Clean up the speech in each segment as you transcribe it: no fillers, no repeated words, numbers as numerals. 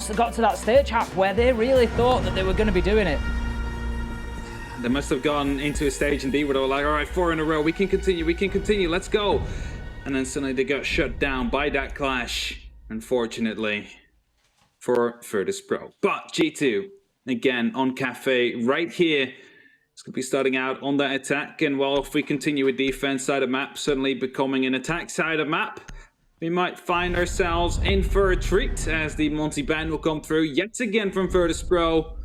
Esports got to that stage, Hap, where they really thought that they were going to be doing it. They must have gone into a stage indeed where they were like, all right, 4 in a row, we can continue, let's go. And then suddenly they got shut down by that clash, unfortunately, for Virtus.pro. But G2, again, on Cafe, right here. It's going to be starting out on that attack. And well, if we continue with defense side of map, suddenly becoming an attack side of map, we might find ourselves in for a treat as the Monty ban will come through yet again from Virtus.pro.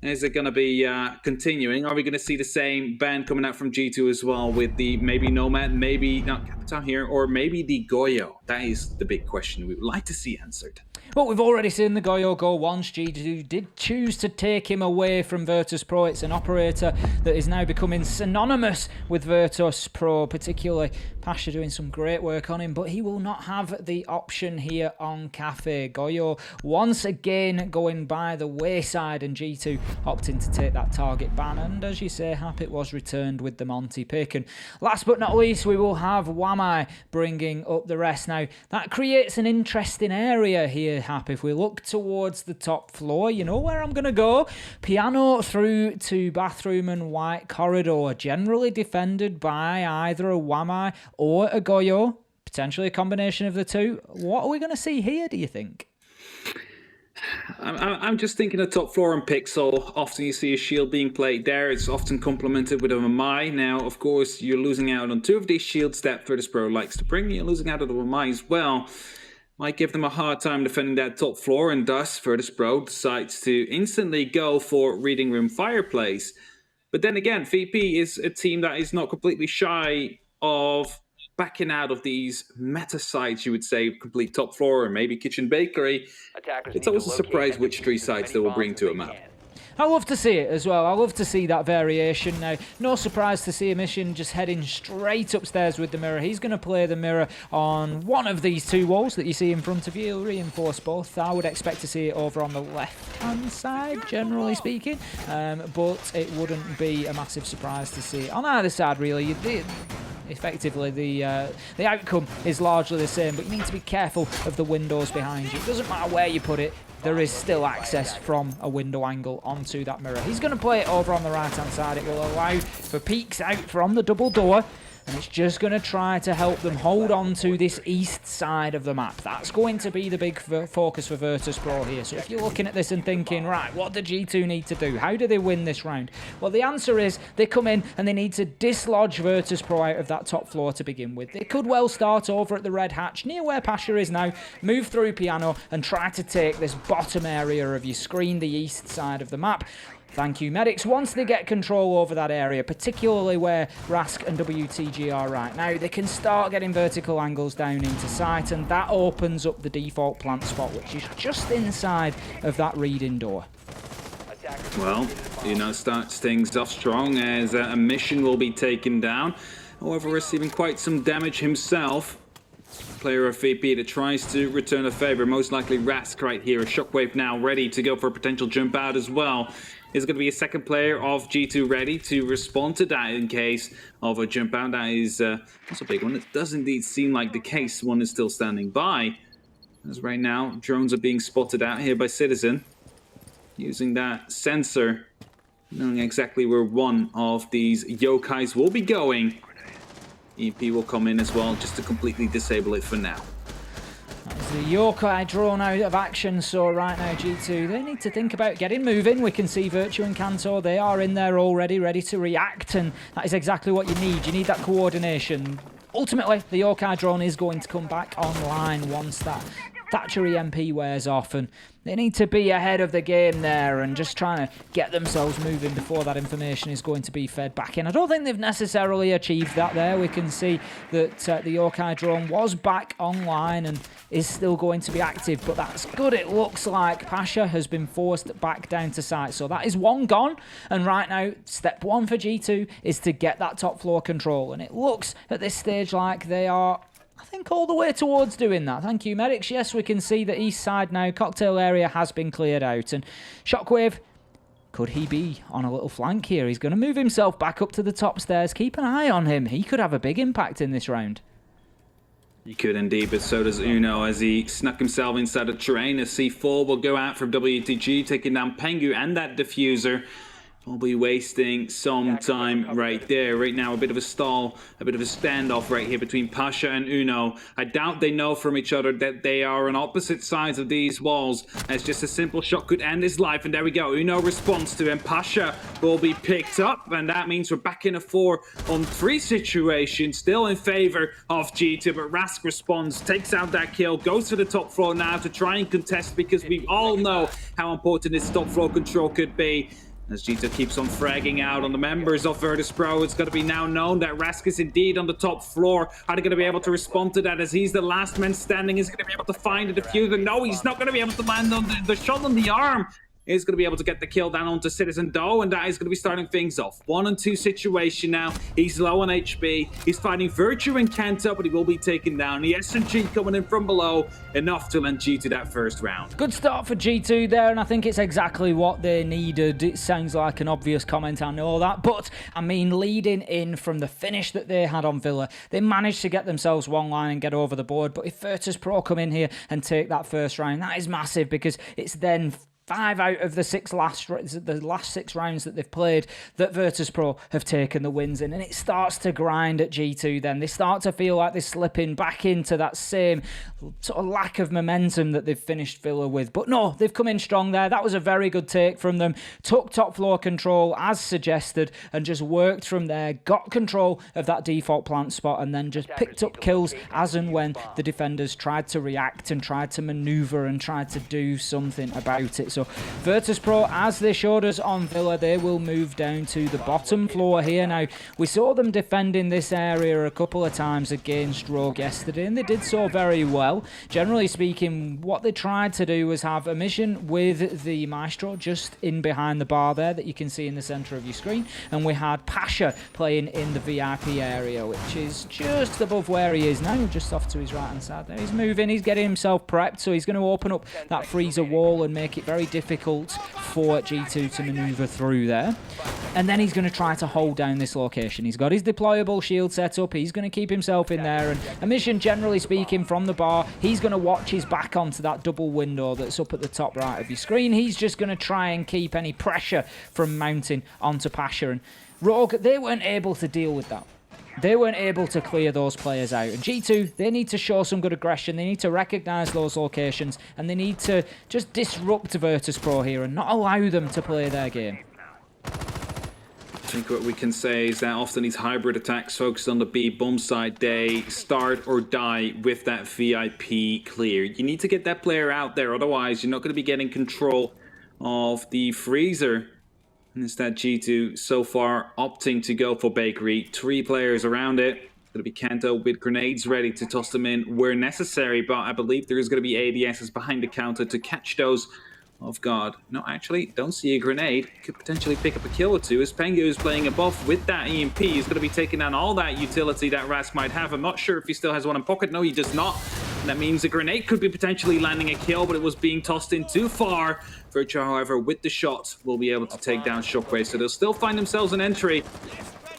Is it going to be continuing? Are we going to see the same ban coming out from G2 as well with the maybe Nomad, maybe not Capitan here, or maybe the Goyo? That is the big question we would like to see answered. But we've already seen the Goyo go once. G2 did choose to take him away from Virtus.pro. It's an operator that is now becoming synonymous with Virtus.pro, particularly Pasha doing some great work on him, but he will not have the option here on Cafe. Goyo once again going by the wayside, and G2 opting to take that target ban, and as you say, Hap, it was returned with the Monty pick. And last but not least, we will have Wamai bringing up the rest. Now, that creates an interesting area here, Hap. If we look towards the top floor, you know where I'm going to go. Piano through to bathroom and white corridor, generally defended by either a Wamai or a Goyo, potentially a combination of the two. What are we going to see here, do you think? I'm just thinking of top floor and Pixel. Often you see a shield being played there. It's often complemented with a Wamai. Now, of course, you're losing out on 2 of these shields that Virtus.pro likes to bring. You're losing out on the Wamai as well. Might give them a hard time defending that top floor, and thus Virtus.pro decides to instantly go for Reading Room Fireplace. But then again, VP is a team that is not completely shy of backing out of these meta sites, you would say, complete top floor or maybe kitchen bakery. It's always a surprise which 3 sites they will bring to a map. I love to see it as well. I love to see that variation. Now, no surprise to see a mission just heading straight upstairs with the mirror. He's going to play the mirror on one of these 2 walls that you see in front of you. He'll reinforce both. I would expect to see it over on the left-hand side, generally speaking. But it wouldn't be a massive surprise to see it on either side, really. Effectively, the outcome is largely the same, but you need to be careful of the windows behind you. It doesn't matter where you put it, there is still access from a window angle onto that mirror. He's going to play it over on the right-hand side. It will allow for peeks out from the double door, and it's just going to try to help them hold on to this east side of the map. That's going to be the big focus for Virtus.pro here. So if you're looking at this and thinking, right, what do G2 need to do? How do they win this round? Well, the answer is they come in and they need to dislodge Virtus.pro out of that top floor to begin with. They could well start over at the red hatch, near where Pasha is now, move through Piano and try to take this bottom area of your screen, the east side of the map. Thank you, Medics. Once they get control over that area, particularly where Rask and WTG are right now, they can start getting vertical angles down into sight, and that opens up the default plant spot, which is just inside of that reading door. Well, starts things off strong as a mission will be taken down. However, receiving quite some damage himself. Player of VP that tries to return a favor, most likely Rask right here. A Shockwave now ready to go for a potential jump out as well. Is going to be a second player of G2 ready to respond to that in case of a jump out. That is also a big one. It does indeed seem like the case. One is still standing by. As right now, drones are being spotted out here by Citizen. Using that sensor, knowing exactly where one of these yokais will be going. EP will come in as well just to completely disable it for now. That's the yokai drawn out of action, so right now G2, they need to think about getting moving. We can see Virtue and Kanto, they are in there already, ready to react, and that is exactly what you need. You need that coordination. Ultimately, the yokai drone is going to come back online once that Thatcher EMP wears off, and they need to be ahead of the game there and just trying to get themselves moving before that information is going to be fed back in. I don't think they've necessarily achieved that there. We can see that the yokai drone was back online and is still going to be active, but that's good. It looks like Pasha has been forced back down to site, so that is one gone, and right now step one for G2 is to get that top floor control, and it looks at this stage like they are, I think, all the way towards doing that. Thank you, Medics. Yes, we can see the east side now. Cocktail area has been cleared out. And Shockwave, could he be on a little flank here? He's going to move himself back up to the top stairs. Keep an eye on him. He could have a big impact in this round. You could indeed, but so does Uno as he snuck himself inside the terrain. As C4 will go out from WTG, taking down Pengu and that diffuser. We'll be wasting some time right there. Right now, a bit of a stall, a bit of a standoff right here between Pasha and Uno. I doubt they know from each other that they are on opposite sides of these walls, as just a simple shot could end his life. And there we go. Uno responds to him. Pasha will be picked up, and that means we're back in a 4-on-3 situation, still in favor of G2. But Rask responds, takes out that kill, goes to the top floor now to try and contest, because we all know how important this top floor control could be. As G2 keeps on fragging out on the members of Virtus.pro, it's going to be now known that Rask is indeed on the top floor. Are they going to be able to respond to that, as he's the last man standing? Is he going to be able to find the diffuser? No, he's not going to be able to land on the shot on the arm. Is going to be able to get the kill down onto Citizen Doe, and that is going to be starting things off. 1-on-2 situation now. He's low on HP. He's fighting Virtue and Kanto, but he will be taken down. The SMG coming in from below, enough to lend G2 that first round. Good start for G2 there, and I think it's exactly what they needed. It sounds like an obvious comment, I know that, but I mean, leading in from the finish that they had on Villa, they managed to get themselves one line and get over the board. But if Virtus.pro come in here and take that first round, that is massive, because it's then 5 out of the last 6 rounds that they've played that Virtus.pro have taken the wins in, and it starts to grind at G2 then. They start to feel like they're slipping back into that same sort of lack of momentum that they've finished Villa with. But no, they've come in strong there. That was a very good take from them. Took top floor control as suggested and just worked from there, got control of that default plant spot, and then just picked up kills as and when the defenders tried to react and tried to maneuver and tried to do something about it. So Virtus.pro, as they showed us on Villa, they will move down to the bottom floor here. Now, we saw them defending this area a couple of times against Rogue yesterday, and they did so very well. Generally speaking, what they tried to do was have a mission with the Maestro just in behind the bar there that you can see in the centre of your screen, and we had Pasha playing in the VIP area, which is just above where he is now, just off to his right hand side there. He's moving, he's getting himself prepped, so he's going to open up that freezer wall and make it very difficult for G2 to maneuver through there. And then he's going to try to hold down this location. He's got his deployable shield set up. He's going to keep himself in there. And a mission, generally speaking, from the bar, he's going to watch his back onto that double window that's up at the top right of your screen. He's just going to try and keep any pressure from mounting onto Pasha. And Rogue, they weren't able to deal with that. They weren't able to clear those players out. And G2, they need to show some good aggression. They need to recognise those locations, and they need to just disrupt Virtus.pro here and not allow them to play their game. I think what we can say is that often these hybrid attacks focused on the B bomb side, they start or die with that VIP clear. You need to get that player out there, otherwise you're not going to be getting control of the freezer. And instead, G2 so far opting to go for Bakery. 3 players around it. It's going to be Kanto with grenades ready to toss them in where necessary, but I believe there is going to be ADSs behind the counter to catch those off guard. No, actually, don't see a grenade. Could potentially pick up a kill or two as Pengu is playing above with that EMP. He's going to be taking down all that utility that Rask might have. I'm not sure if he still has one in pocket. No, he does not. And that means a grenade could be potentially landing a kill, but it was being tossed in too far. Virtue, however, with the shot, will be able to take down Shockwave. So they'll still find themselves an entry.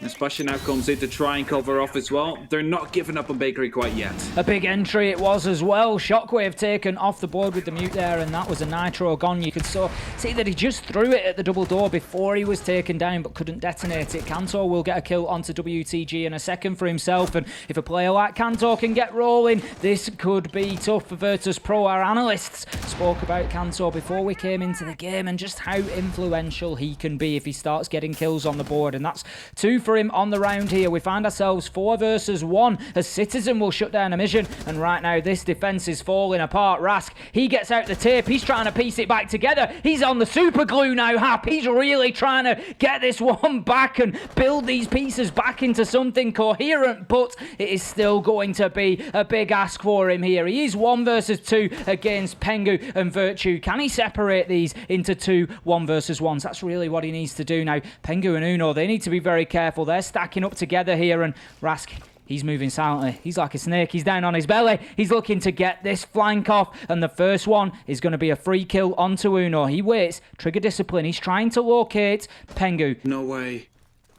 As Pasha now comes in to try and cover off as well. They're not giving up on Bakery quite yet. A big entry it was as well. Shockwave taken off the board with the mute there, and that was a nitro gone. You could see that he just threw it at the double door before he was taken down, but couldn't detonate it. Kanto will get a kill onto WTG in a second for himself, and if a player like Kanto can get rolling, this could be tough for Virtus.pro. Our analysts spoke about Kanto before we came into the game and just how influential he can be if he starts getting kills on the board, and that's 2 for him on the round here. We find ourselves 4 versus 1 as Citizen will shut down a mission, and right now this defense is falling apart. Rask, he gets out the tape, he's trying to piece it back together. He's on the super glue now, Hap. He's really trying to get this one back and build these pieces back into something coherent, but it is still going to be a big ask for him here. He is 1 versus 2 against Pengu and Virtue. Can he separate these into 2 1 versus 1s? That's really what he needs to do now. Pengu and Uno, they need to be very careful. They're stacking up together here, and Rask, he's moving silently. He's like a snake. He's down on his belly. He's looking to get this flank off, and the first one is going to be a free kill onto Uno. He waits. Trigger discipline. He's trying to locate Pengu. No way.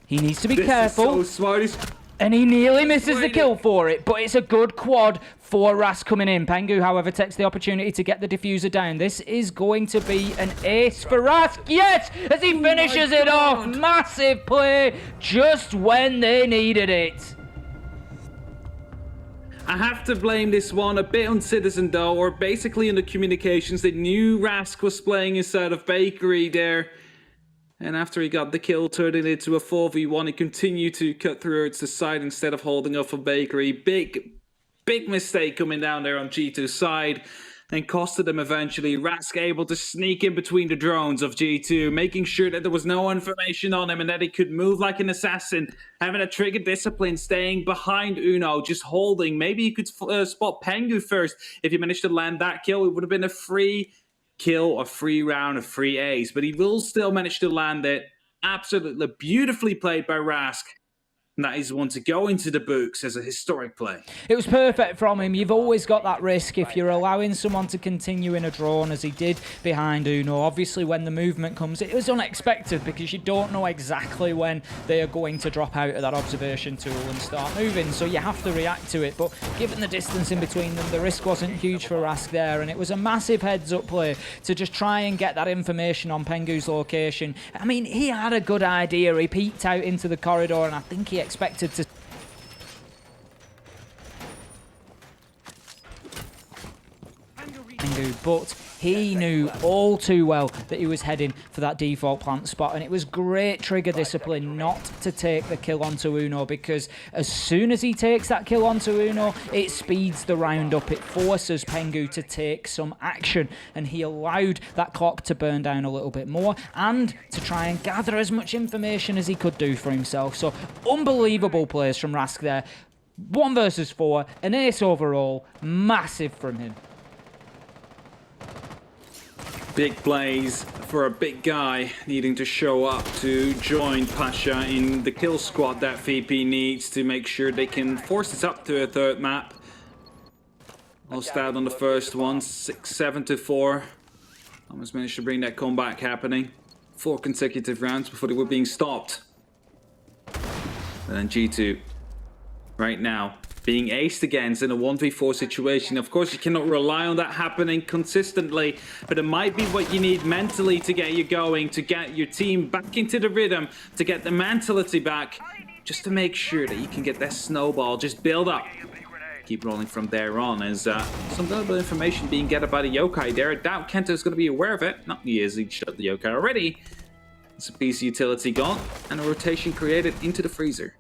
He needs to be careful. Is so smart. And he nearly misses the kill for it, but it's a good quad for Rask coming in. Pengu, however, takes the opportunity to get the diffuser down. This is going to be an ace for Rask. Yes, as he finishes it off. Massive play just when they needed it. I have to blame this one a bit on Citizen though, or basically in the communications. They knew Rask was playing inside of Bakery there. And after he got the kill, turning it into a 4v1, he continued to cut through to the side instead of holding off for Bakery. Big mistake coming down there on G2's side. And costed them eventually. Rask able to sneak in between the drones of G2, making sure that there was no information on him and that he could move like an assassin. Having a trigger discipline, staying behind Uno, just holding. Maybe you could spot Pengu first. If you managed to land that kill, it would have been a free kill, a free round, a free ace, but he will still manage to land it. Absolutely beautifully played by Rask. And that is one to go into the books as a historic play. It was perfect from him. You've always got that risk if you're allowing someone to continue in a drone, as he did behind Uno. Obviously, when the movement comes, it was unexpected because you don't know exactly when they are going to drop out of that observation tool and start moving, so you have to react to it. But given the distance in between them, the risk wasn't huge for Rask there, and it was a massive heads-up play to just try and get that information on Pengu's location. I mean, he had a good idea. He peeked out into the corridor, and I think he expected to but he knew all too well that he was heading for that default plant spot, and it was great trigger discipline not to take the kill onto Uno, because as soon as he takes that kill onto Uno, it speeds the round up. It forces Pengu to take some action, and he allowed that clock to burn down a little bit more and to try and gather as much information as he could do for himself. So unbelievable plays from Rask there. 1 versus 4, an ace overall, massive from him. Big plays for a big guy needing to show up to join Pasha in the kill squad that VP needs to make sure they can force this up to a third map. Lost out on the first one, 6-7-4. Almost managed to bring that comeback happening. 4 consecutive rounds before they were being stopped. And then G2, right now, being aced against in a 1v4 situation. Of course, you cannot rely on that happening consistently, but it might be what you need mentally to get you going, to get your team back into the rhythm, to get the mentality back, just to make sure that you can get that snowball, just build up. Keep rolling from there on. As some little information being gathered by the yokai there. I doubt Kento is going to be aware of it. Not he is, he shot the yokai already. It's a piece of utility gone, and a rotation created into the freezer.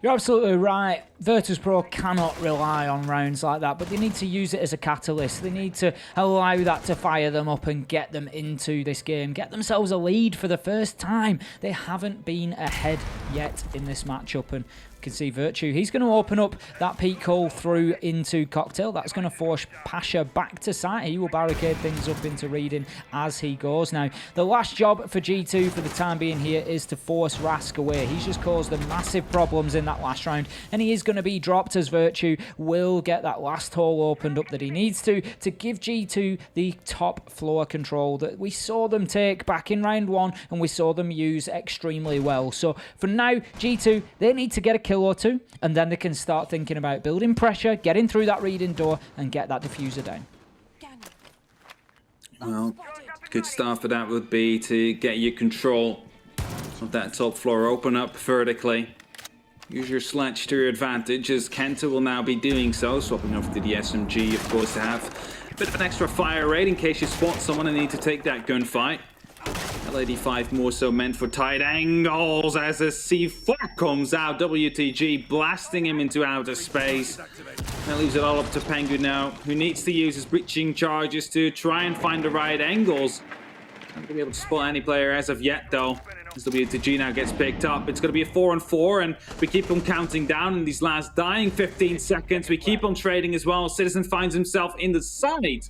You're absolutely right. Virtus.pro cannot rely on rounds like that, but they need to use it as a catalyst. They need to allow that to fire them up and get them into this game, get themselves a lead for the first time. They haven't been ahead yet in this matchup, and you can see Virtue, he's going to open up that peak hole through into Cocktail. That's going to force Pasha back to site. He will barricade things up into reading as he goes. Now, the last job for G2 for the time being here is to force Rask away. He's just caused them massive problems in that last round, and he is going to be dropped as Virtue will get that last hole opened up that he needs to give G2 the top floor control that we saw them take back in round 1 and we saw them use extremely well. So for now, G2, they need to get a kill or two, and then they can start thinking about building pressure, getting through that reading door, and get that diffuser down. Well, good start for that would be to get your control of that top floor, open up vertically. Use your sledge to your advantage, as Kenta will now be doing so, swapping over to the SMG, of course, to have a bit of an extra fire rate in case you spot someone and need to take that gunfight. LAD5 more so meant for tight angles as a C4 comes out. WTG blasting him into outer space. That leaves it all up to Pengu now, who needs to use his breaching charges to try and find the right angles. Not going to be able to spot any player as of yet, though. As WTG now gets picked up, it's going to be a 4-on-4, and we keep on counting down in these last dying 15 seconds. We keep on trading as well. Citizen finds himself in the side.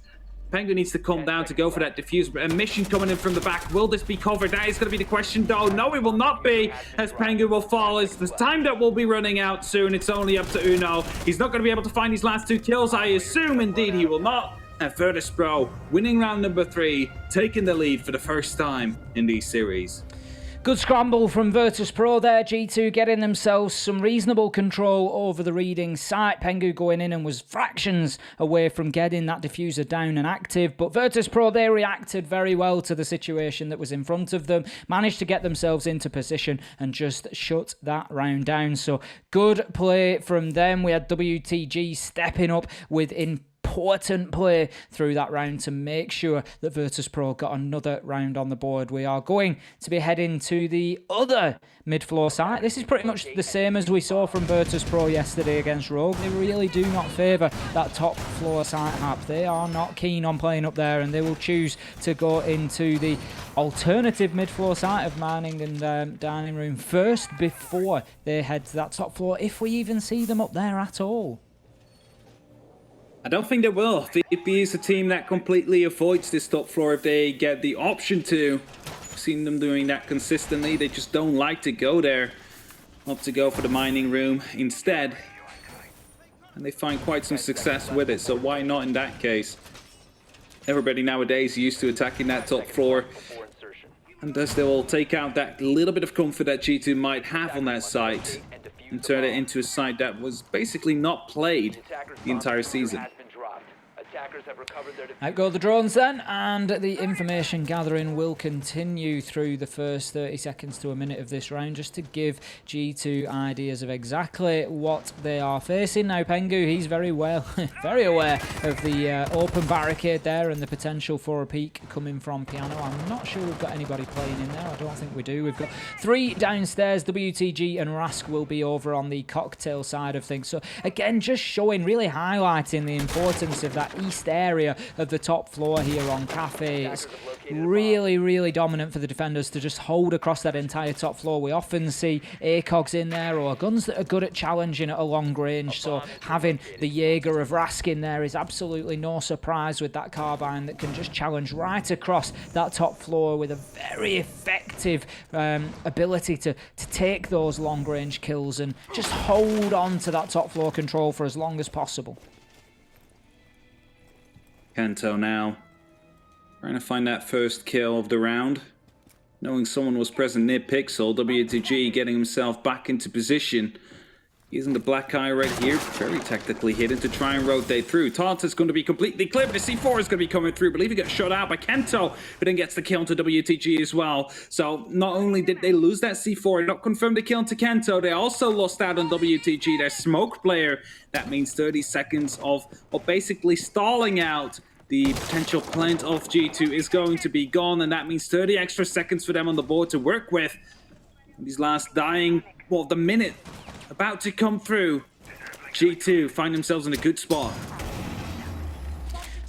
Pengu needs to come down to go for that defuse. A mission coming in from the back. Will this be covered? That is going to be the question, though. No, it will not be, as Pengu will fall. It's the time that will be running out soon. It's only up to Uno. He's not going to be able to find his last 2 kills. I assume, indeed, he will not. And Virtus.pro winning round number 3, taking the lead for the first time in these series. Good scramble from Virtus.pro there. G2 getting themselves some reasonable control over the reading site. Pengu going in and was fractions away from getting that diffuser down and active. But Virtus.pro, they reacted very well to the situation that was in front of them. Managed to get themselves into position and just shut that round down. So good play from them. We had WTG stepping up with important play through that round to make sure that Virtus.pro got another round on the board. We are going to be heading to the other mid-floor site. This is pretty much the same as we saw from Virtus.pro yesterday against Rogue. They really do not favour that top floor site map. They are not keen on playing up there, and they will choose to go into the alternative mid-floor site of Mining and Dining Room first before they head to that top floor, if we even see them up there at all. I don't think they will. VP is a team that completely avoids this top floor if they get the option to. I've seen them doing that consistently. They just don't like to go there. Opt to go for the mining room instead. And they find quite some success with it, so why not in that case? Everybody nowadays is used to attacking that top floor. And thus they will take out that little bit of comfort that G2 might have on that site and turn it into a site that was basically not played the entire season. Out go the drones then, and the information gathering will continue through the first 30 seconds to a minute of this round, just to give G2 ideas of exactly what they are facing. Now Pengu, he's very very aware of the open barricade there and the potential for a peek coming from Piano. I'm not sure we've got anybody playing in there. I don't think we do. We've got 3 downstairs. WTG and Rask will be over on the cocktail side of things. So again, just showing, really highlighting the importance of that east area of the top floor here on Cafe. It's really dominant for the defenders to just hold across that entire top floor. We often see ACOGs in there or guns that are good at challenging at a long range, so having the Jaeger of Rask in there is absolutely no surprise with that carbine that can just challenge right across that top floor with a very effective ability to take those long range kills and just hold on to that top floor control for as long as possible. Kanto now trying to find that first kill of the round. Knowing someone was present near Pixel, WTG getting himself back into position. Using the black eye right here, very tactically hidden to try and rotate through. Tartar's going to be completely clear, but the C4 is going to be coming through. I believe he got shot out by Kento, but then gets the kill onto WTG as well. So not only did they lose that C4, not confirm the kill onto Kento, they also lost out on WTG, their smoke player. That means 30 seconds of basically stalling out the potential plant of G2 is going to be gone, and that means 30 extra seconds for them on the board to work with. And these last dying, well, the minute about to come through, G2 find themselves in a good spot.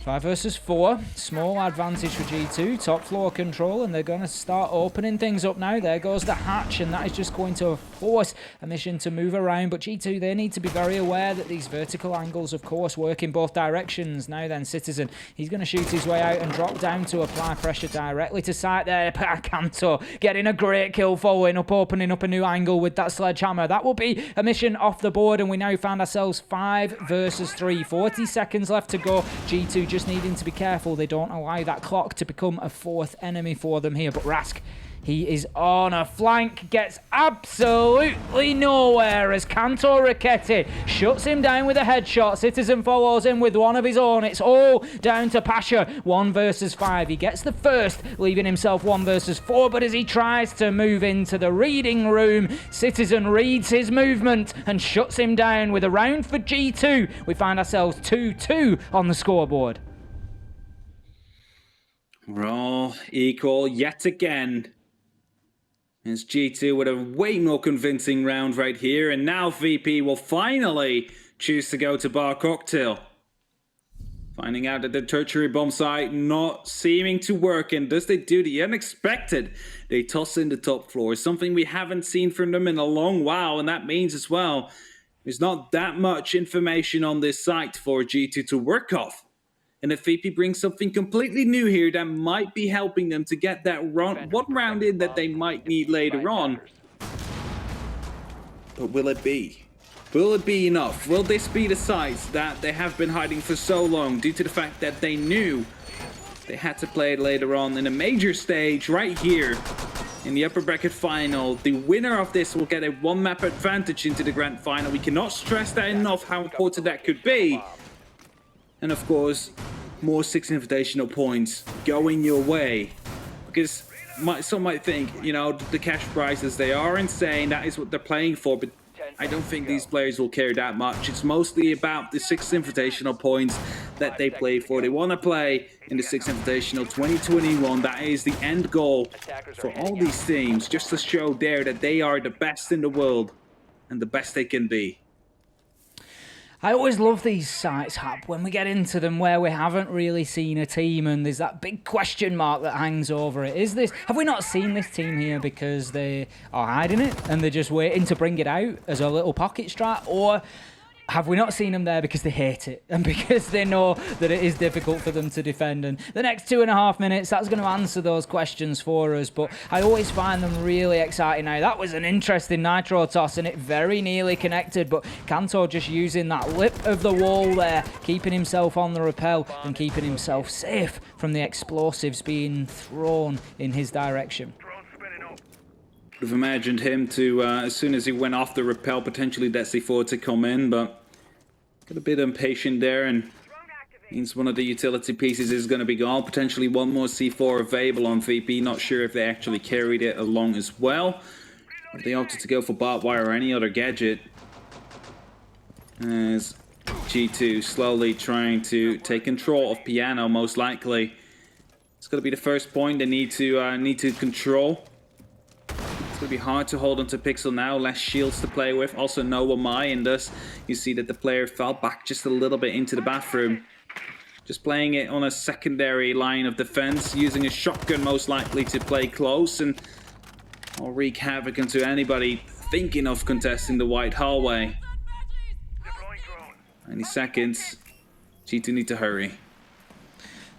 5 versus 4, small advantage for G2, top floor control, and they're going to start opening things up now. There goes the hatch, and that is just going to force a mission to move around. But G2, they need to be very aware that these vertical angles, of course, work in both directions. Now then, Citizen, he's going to shoot his way out and drop down to apply pressure directly to site there. Kanto getting a great kill, following up, opening up a new angle with that sledgehammer. That will be a mission off the board, and we now find ourselves 5 versus 3. 40 seconds left to go. G2 just needing to be careful they don't allow that clock to become a 4th enemy for them here. But Rask, he is on a flank, gets absolutely nowhere as Kanto Raketti shuts him down with a headshot. Citizen follows him with one of his own. It's all down to Pasha. 1 versus 5. He gets the first, leaving himself 1 versus 4. But as he tries to move into the reading room, Citizen reads his movement and shuts him down with a round for G2. We find ourselves 2-2 on the scoreboard. We're all equal yet again. As G2 with a way more convincing round right here, and now VP will finally choose to go to Bar Cocktail. Finding out that the tertiary bomb site not seeming to work, and thus they do the unexpected. They toss in the top floor, something we haven't seen from them in a long while, and that means as well, there's not that much information on this site for G2 to work off. And if VP brings something completely new here that might be helping them to get that one round in that they might need later on. But will it be? Will it be enough? Will this be the sites that they have been hiding for so long due to the fact that they knew they had to play it later on in a major stage right here in the upper bracket final. The winner of this will get a 1-map advantage into the grand final. We cannot stress that enough, how important that could be. And of course, more 6 invitational points going your way. Because some might think, you know, the cash prizes, they are insane. That is what they're playing for. But I don't think these players will care that much. It's mostly about the 6 invitational points that they play for. They want to play in the 6 invitational 2021. That is the end goal for all these teams, just to show there that they are the best in the world and the best they can be. I always love these sites, Hap, when we get into them where we haven't really seen a team and there's that big question mark that hangs over it. Have we not seen this team here because they are hiding it and they're just waiting to bring it out as a little pocket strat? Or have we not seen them there because they hate it and because they know that it is difficult for them to defend? And the next 2.5 minutes, that's going to answer those questions for us. But I always find them really exciting now. That was an interesting nitro toss and it very nearly connected. But Kanto just using that lip of the wall there, keeping himself on the rappel and keeping himself safe from the explosives being thrown in his direction. Would have imagined him to, as soon as he went off the rappel, potentially that C4 to come in, but got a bit impatient there, and means one of the utility pieces is going to be gone. Potentially one more C4 available on VP. Not sure if they actually carried it along as well. If they opted to go for barbed wire or any other gadget. As G2 slowly trying to take control of Piano, most likely. It's going to be the first point they need to control. It's going to be hard to hold onto Pixel now, less shields to play with, also no Wamai, and thus you see that the player fell back just a little bit into the bathroom. Just playing it on a secondary line of defense, using a shotgun most likely to play close, and I'll wreak havoc into anybody thinking of contesting the white hallway. 90 seconds, G2 need to hurry.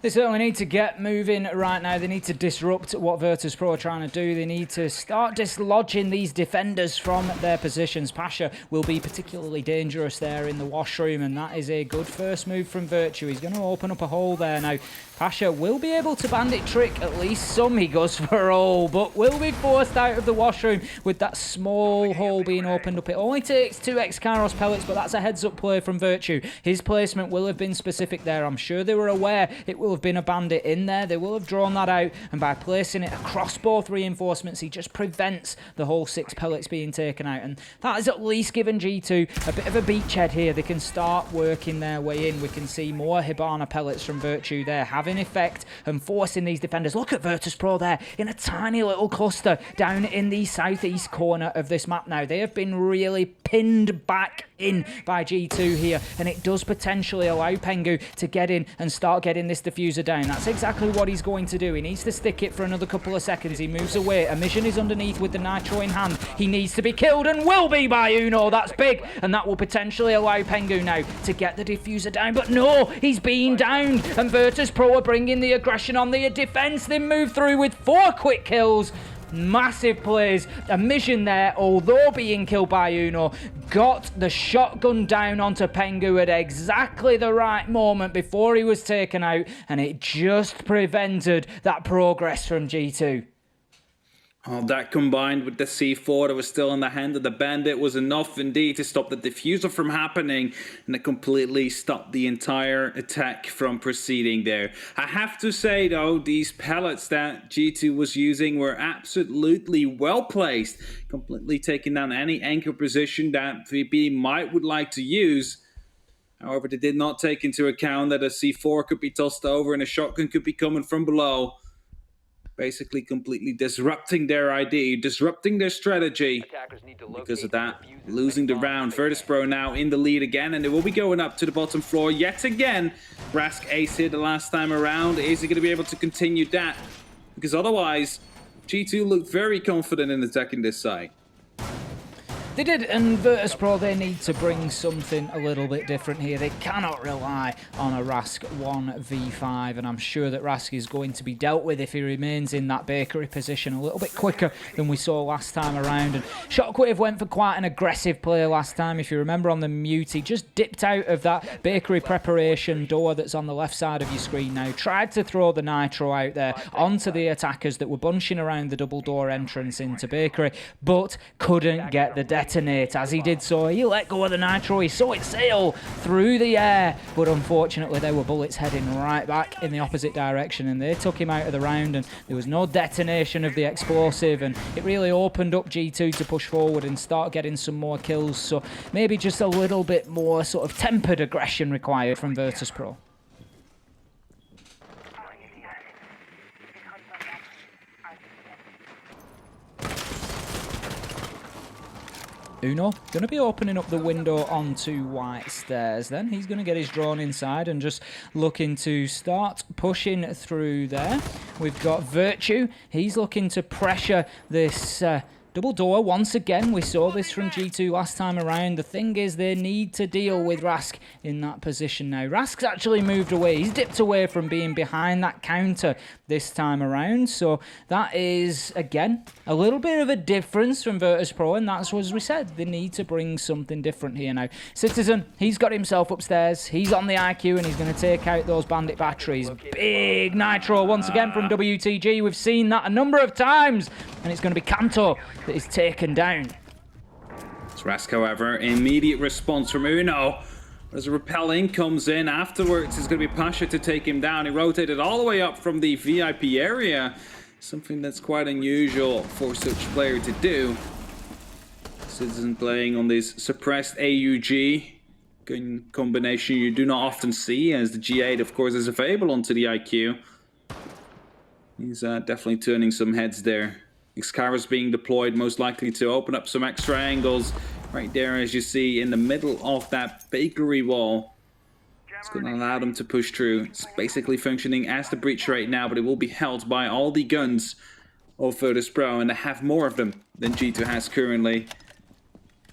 They certainly need to get moving right now. They need to disrupt what Virtus.pro are trying to do. They need to start dislodging these defenders from their positions. Pasha will be particularly dangerous there in the washroom, and that is a good first move from Virtue. He's going to open up a hole there now. Pasha will be able to bandit trick at least some. He goes for all, but will be forced out of the washroom with that small hole being opened up. It only takes 2 X-Kairos pellets, but that's a heads-up play from Virtue. His placement will have been specific there. I'm sure they were aware it will have been a bandit in there. They will have drawn that out, and by placing it across both reinforcements, he just prevents the whole 6 pellets being taken out, and that has at least given G2 a bit of a beachhead here. They can start working their way in. We can see more Hibana pellets from Virtue there having effect and forcing these defenders. Look at Virtus.pro there in a tiny little cluster down in the southeast corner of this map now. They have been really pinned back in by G2 here, and it does potentially allow Pengu to get in and start getting this diffuser down. That's exactly what he's going to do. He needs to stick it for another couple of seconds. He moves away. A mission is underneath with the nitro in hand. He needs to be killed and will be by Uno. That's big, and that will potentially allow Pengu now to get the diffuser down, but no, he's being downed, and Virtus.pro are bringing the aggression on the defense. They move through with 4 quick kills. Massive plays. A mission there, although being killed by Uno, got the shotgun down onto Pengu at exactly the right moment before he was taken out, and it just prevented that progress from G2. Oh, that combined with the C4 that was still in the hand of the bandit was enough indeed to stop the diffuser from happening, and it completely stopped the entire attack from proceeding there. I have to say though, these pellets that G2 was using were absolutely well placed, completely taking down any anchor position that VP would like to use. However, they did not take into account that a C4 could be tossed over and a shotgun could be coming from below. Basically completely disrupting their idea, disrupting their strategy. Because of that, losing the round. Virtus.pro now in the lead again, and they will be going up to the bottom floor yet again. Rask ace here the last time around. Is he going to be able to continue that? Because otherwise, G2 looked very confident in attacking this side. They did, and Virtus.pro, they need to bring something a little bit different here. They cannot rely on a Rask 1v5, and I'm sure that Rask is going to be dealt with if he remains in that bakery position a little bit quicker than we saw last time around. And Shockwave went for quite an aggressive play last time. If you remember on the mute, he just dipped out of that bakery preparation door that's on the left side of your screen now, tried to throw the nitro out there onto the attackers that were bunching around the double door entrance into bakery, but couldn't get the detonate. As he did so, he let go of the nitro, he saw it sail through the air, but unfortunately there were bullets heading right back in the opposite direction, and they took him out of the round, and there was no detonation of the explosive, and it really opened up G2 to push forward and start getting some more kills. So maybe just a little bit more sort of tempered aggression required from Virtus.pro. Uno going to be opening up the window onto white stairs then. He's going to get his drone inside and just looking to start pushing through there. We've got Virtue. He's looking to pressure this double door once again. We saw this from G2 last time around. The thing is, they need to deal with Rask in that position now. Rask's actually moved away. He's dipped away from being behind that counter this time around. So that is, again, a little bit of a difference from Virtus.pro, and that's what, as we said, they need to bring something different here now. Citizen, he's got himself upstairs. He's on the IQ, and he's going to take out those bandit batteries. Big nitro once again from WTG. We've seen that a number of times, and it's going to be Kanto that is taken down. It's Rask, however, immediate response from Uno. As a repelling comes in afterwards, it's going to be Pasha to take him down. He rotated all the way up from the VIP area. Something that's quite unusual for such a player to do. Citizen playing on this suppressed AUG combination you do not often see, as the G8, of course, is available onto the IQ. He's definitely turning some heads there. Excava's being deployed, most likely to open up some extra angles right there, as you see, in the middle of that bakery wall. It's going to allow them to push through. It's basically functioning as the breach right now, but it will be held by all the guns of Virtus.pro, and they have more of them than G2 has currently.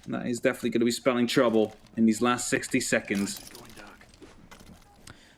And that is definitely going to be spelling trouble in these last 60 seconds.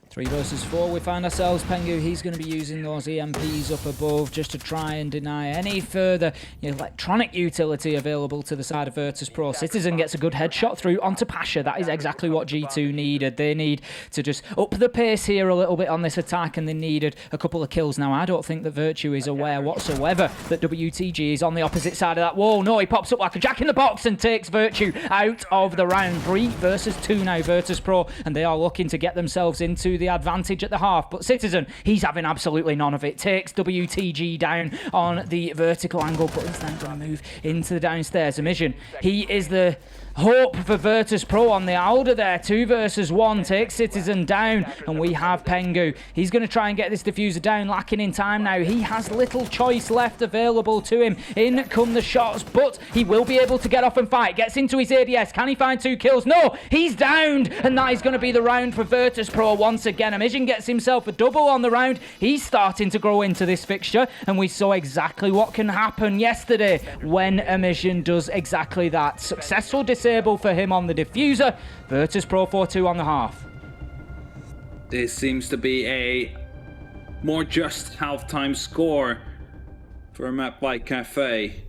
3 versus 4, we find ourselves. Pengu, he's going to be using those EMPs up above just to try and deny any further electronic utility available to the side of Virtus.pro. Citizen gets a good headshot through onto Pasha. That is exactly what G2 needed. They need to just up the pace here a little bit on this attack, and they needed a couple of kills. Now, I don't think that Virtue is aware whatsoever that WTG is on the opposite side of that wall. No, he pops up like a jack in the box and takes Virtue out of the round. 3 versus 2 now, Virtus.pro, and they are looking to get themselves into the advantage at the half, but Citizen, he's having absolutely none of it. Takes WTG down on the vertical angle, but he's now going to move into the downstairs. Emission, he is the hope for Virtus.pro on the Alder there. 2 versus 1 takes Citizen down, and we have Pengu. He's going to try and get this diffuser down, lacking in time now. He has little choice left available to him. In come the shots, but he will be able to get off and fight. Gets into his ADS. Can he find 2 kills? No, he's downed, and that is going to be the round for Virtus.pro once again. Emission gets himself a double on the round. He's starting to grow into this fixture, and we saw exactly what can happen yesterday when Emission does exactly that. Successful disable for him on the diffuser. Virtus.pro 4-2 on the half. This seems to be a more just halftime score for a map like Cafe.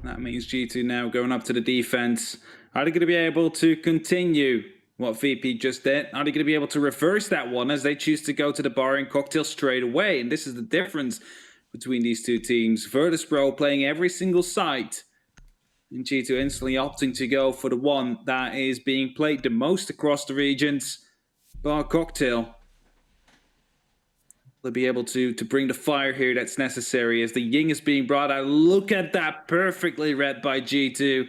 That means G2 now going up to the defense. Are they going to be able to continue what VP just did? Are they going to be able to reverse that one as they choose to go to the bar and cocktail straight away? And this is the difference between these two teams. Virtus.pro playing every single site, and G2 instantly opting to go for the one that is being played the most across the regions, bar cocktail. They'll be able to bring the fire here that's necessary as the Ying is being brought out. Look at that, perfectly read by G2.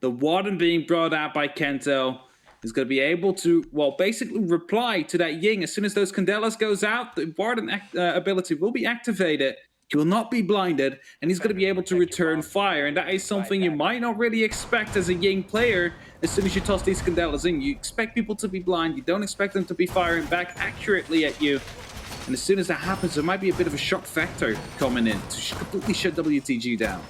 The Warden being brought out by Kento is going to be able to, well, basically reply to that Ying. As soon as those Candelas goes out, the Warden ability will be activated. He will not be blinded, and he's going to be able to return fire. And that is something you might not really expect as a Ying player. As soon as you toss these Candelas in, you expect people to be blind. You don't expect them to be firing back accurately at you. And as soon as that happens, there might be a bit of a shock factor coming in to completely shut WTG down.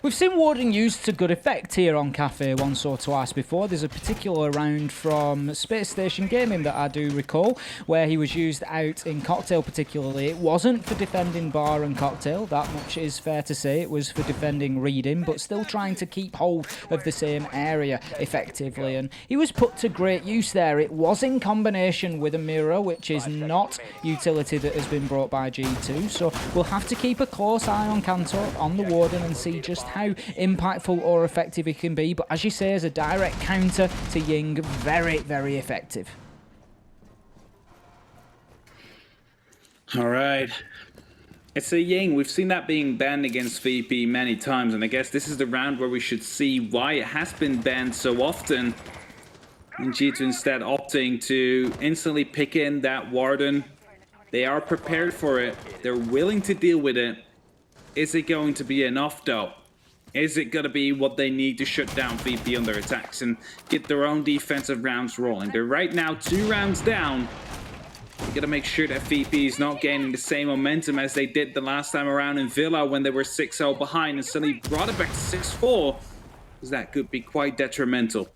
We've seen Warden used to good effect here on Cafe once or twice before. There's a particular round from Space Station Gaming that I do recall where he was used out in Cocktail particularly. It wasn't for defending Bar and Cocktail, that much is fair to say. It was for defending Reading, but still trying to keep hold of the same area effectively. And he was put to great use there. It was in combination with a mirror, which is not utility that has been brought by G2. So we'll have to keep a close eye on Cantor, on the Warden, and see just how impactful or effective it can be. But as you say, as a direct counter to Ying, very, very effective. All right. It's a Ying. We've seen that being banned against VP many times, and I guess this is the round where we should see why it has been banned so often. And G2 instead opting to instantly pick in that Warden. They are prepared for it. They're willing to deal with it. Is it going to be enough, though? Is it going to be what they need to shut down VP on their attacks and get their own defensive rounds rolling? They're right now 2 rounds down. You got to make sure that VP is not gaining the same momentum as they did the last time around in Villa when they were 6-0 behind and suddenly brought it back to 6-4, because that could be quite detrimental.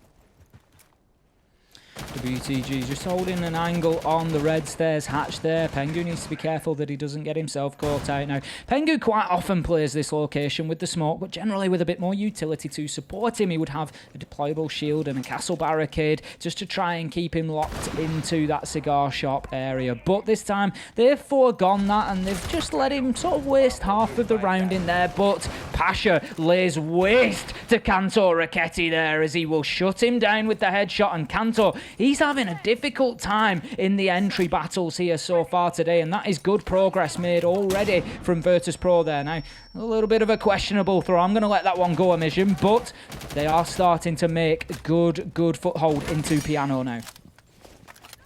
WTG just holding an angle on the red stairs hatch there. Pengu needs to be careful that he doesn't get himself caught out now. Pengu quite often plays this location with the smoke, but generally with a bit more utility to support him. He would have a deployable shield and a castle barricade just to try and keep him locked into that cigar shop area. But this time they've foregone that and they've just let him sort of waste half of the round in there. But Pasha lays waste to Cantor Raketti there as he will shut him down with the headshot. And Cantor, he's having a difficult time in the entry battles here so far today, and that is good progress made already from Virtus.pro there. Now, a little bit of a questionable throw. I'm going to let that one go, Mission, but they are starting to make good foothold into Piano now.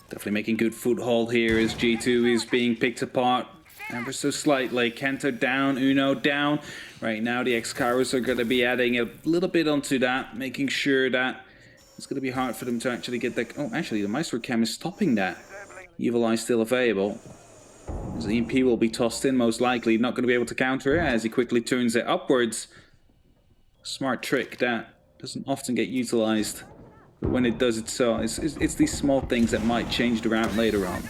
Definitely making good foothold here as G2 is being picked apart ever so slightly. Kenta down, Uno down. Right now, the X-Kairos are going to be adding a little bit onto that, making sure that it's going to be hard for them to actually get that. Oh, actually, the Maestro Cam is stopping that. Evil Eye still available. As the EMP will be tossed in, most likely. Not going to be able to counter it as he quickly turns it upwards. Smart trick that doesn't often get utilized. But when it does, it's these small things that might change the route later on.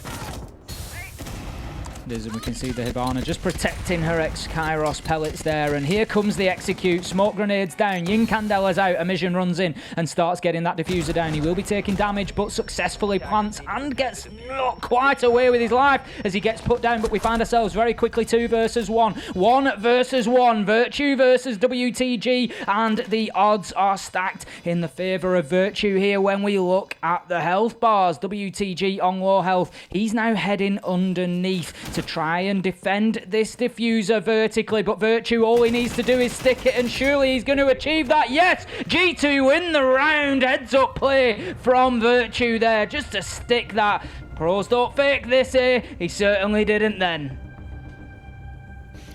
And we can see the Hibana just protecting her X-Kairos pellets there. And here comes the execute. Smoke grenades down. Yin Candela's out. Amision runs in and starts getting that diffuser down. He will be taking damage, but successfully plants and gets not quite away with his life as he gets put down. But we find ourselves very quickly 2 versus 1. 1 versus 1. Virtue versus WTG. And the odds are stacked in the favor of Virtue here when we look at the health bars. WTG on low health. He's now heading underneath to try and defend this diffuser vertically, but Virtue, all he needs to do is stick it, and surely he's going to achieve that. Yes, G2 win the round. Heads up play from Virtue there just to stick that. Pros don't fake this here. He certainly didn't then.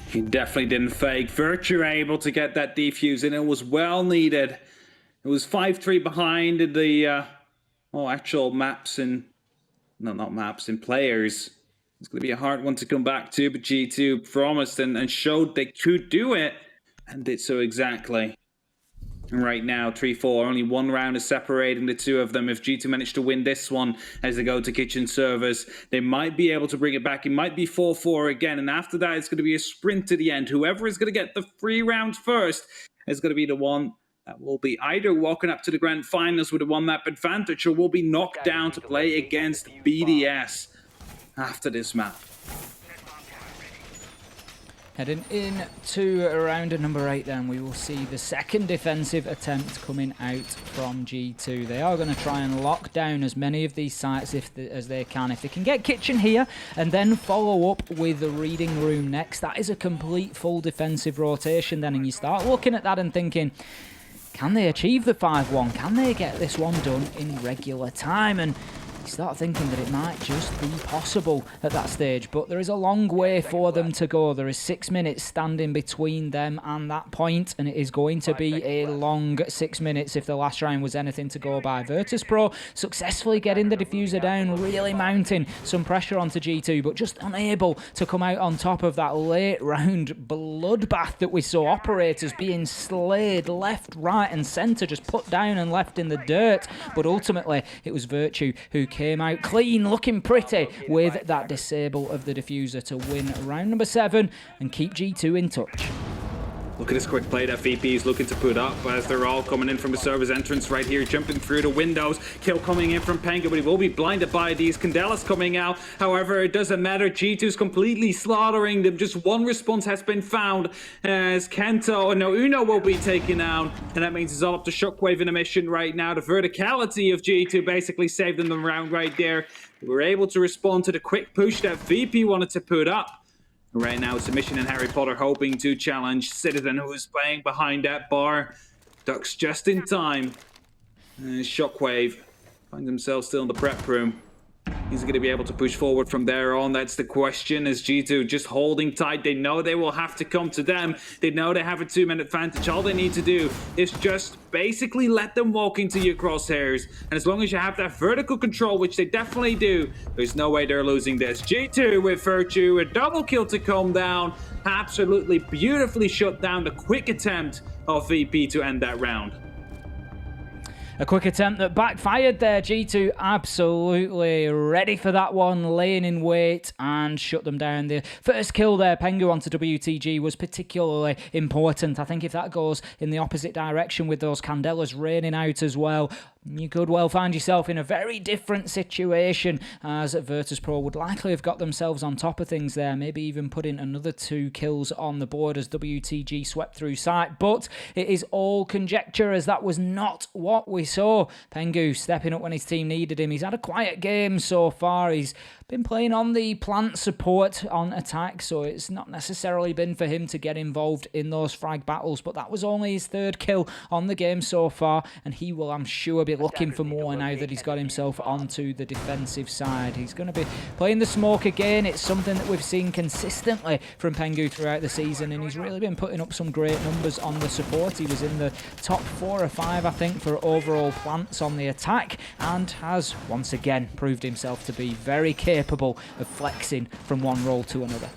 He definitely didn't fake. Virtue able to get that defuse, and it was well needed. It was 5-3 behind in the actual maps and not maps and players. It's going to be a hard one to come back to, but G2 promised and showed they could do it, and did so exactly. And right now, 3-4, only 1 round is separating the 2 of them. If G2 manage to win this one as they go to kitchen servers, they might be able to bring it back. It might be 4-4 again, and after that, it's going to be a sprint to the end. Whoever is going to get the 3 rounds first is going to be the one that will be either walking up to the grand finals with a 1-map advantage, or will be knocked down to play against BDS after this map. Heading into round number 8 then, we will see the second defensive attempt coming out from G2. They are going to try and lock down as many of these sites as they can. If they can get kitchen here and then follow up with the reading room next, that is a complete full defensive rotation then, and you start looking at that and thinking, can they achieve the 5-1? Can they get this one done in regular time? And you start thinking that it might just be possible at that stage. But there is a long way for them to go. There is 6 minutes standing between them and that point, and it is going to be a long 6 minutes if the last round was anything to go by. Virtus.pro successfully getting the diffuser down, really mounting some pressure onto G2, but just unable to come out on top of that late round bloodbath that we saw. Operators being slayed left, right and centre, just put down and left in the dirt. But ultimately it was Virtue who came out clean, looking pretty with that disable of the diffuser to win round number 7 and keep G2 in touch. Look at this quick play that VP is looking to put up as they're all coming in from the server's entrance right here, jumping through the windows. Kill coming in from Pengu, but he will be blinded by these Candelas coming out. However, it doesn't matter. G2's completely slaughtering them. Just one response has been found as Uno will be taken out. And that means it's all up to Shockwave in a mission right now. The verticality of G2 basically saved them the round right there. They were able to respond to the quick push that VP wanted to put up. Right now, Submission and Harry Potter hoping to challenge Citizen, who is playing behind that bar. Ducks just in time. Shockwave finds himself still in the prep room. He's going to be able to push forward from there on. That's the question, as G2 just holding tight. They know they will have to come to them. They know they have a 2-minute advantage. All they need to do is just basically let them walk into your crosshairs. And as long as you have that vertical control, which they definitely do, there's no way they're losing this. G2 with Virtue, a double kill to come down. Absolutely beautifully shut down the quick attempt of VP to end that round. A quick attempt that backfired there. G2 absolutely ready for that one, laying in wait and shut them down. The first kill there, Pengu onto WTG, was particularly important. I think if that goes in the opposite direction with those Candelas raining out as well, you could well find yourself in a very different situation, as Virtus.pro would likely have got themselves on top of things there, maybe even putting another 2 kills on the board as WTG swept through site. But it is all conjecture, as that was not what we saw. Pengu stepping up when his team needed him. He's had a quiet game so far. He's been playing on the plant support on attack, so it's not necessarily been for him to get involved in those frag battles, but that was only his 3rd kill on the game so far, and he will, I'm sure, be looking for more now that he's got himself onto the defensive side. He's going to be playing the smoke again. It's something that we've seen consistently from Pengu throughout the season, and he's really been putting up some great numbers on the support. He was in the top 4 or 5, I think, for overall plants on the attack, and has once again proved himself to be very capable of flexing from one role to another.